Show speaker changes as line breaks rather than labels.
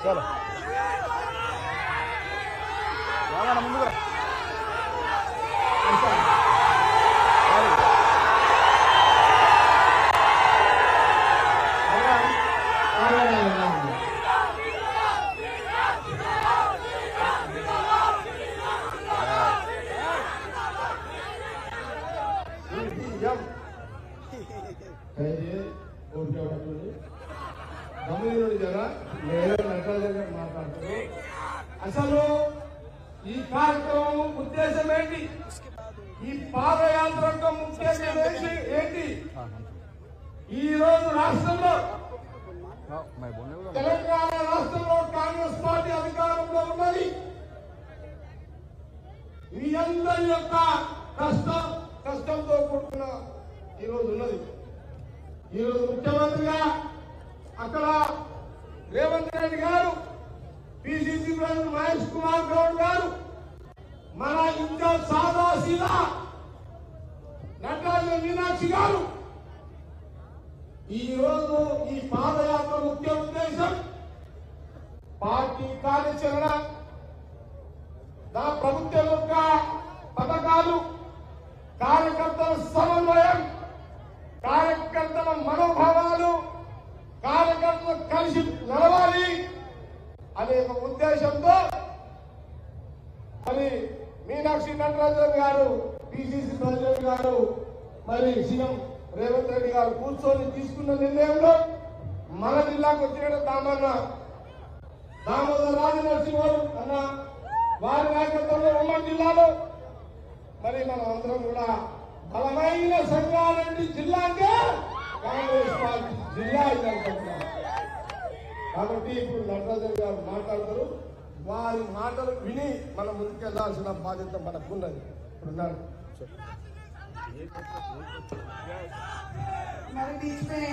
चलो ముందుకు
అసలు ఈ కార్యక్రమం ఉద్దేశం ఏంటి? ఈ పాదయాత్ర ఉద్దేశం ఏంటి? ఈ రోజు రాష్ట్రంలో తెలంగాణ రాష్ట్రంలో కాంగ్రెస్ పార్టీ అధికారంలో ఉన్నది. మీ అందరి యొక్క కష్టంతో కూడుకున్న ఈరోజు ఉన్నది. ఈరోజు ముఖ్యమంత్రిగా అక్కడ రేవంత్ రెడ్డి గారు, పిసిసి ప్రెసిడెంట్ మహేష్ కుమార్ గౌడ్ గారు, మన ఇన్ఛార్జ్ సాదాసీదా నటరాజ మీనాక్షి గారు ఈ రోజు ఈ పాదయాత్ర ముఖ్య ఉద్దేశం పార్టీ కార్యాచరణ, ప్రభుత్వం యొక్క పథకాలు, కార్యకర్తల సమన్వయం, కార్యకర్తల మనోభావాలు, కార్యకర్తలు కలిసి నడవాలి అనే ఒక ఉద్దేశంతో మరి మీనాక్షి నటరాజన్ గారు, పిసిసి ప్రెసిడెంట్ గారు, మరి సీఎం రేవంత్ రెడ్డి గారు కూర్చొని తీసుకున్న నిర్ణయంలో మన జిల్లాకు వచ్చిన దామోదర్ రాజనరసింహరావు అన్న వారి నాయకత్వంలో ఉమ్మడి జిల్లాలో మరి మనం అందరం కూడా బలమైన సంగారెడ్డి జిల్లా అంటే కాంగ్రెస్ పార్టీ జిల్లా అనుకుంటున్నాం. కాబట్టి ఇప్పుడు నటరాజన్ గారు మాట్లాడతారు. వారి మాటలు విని మనం ముందుకెళ్లాల్సిన బాధ్యత మనకున్నది. ఇప్పుడున్నారు
हमारे बीच में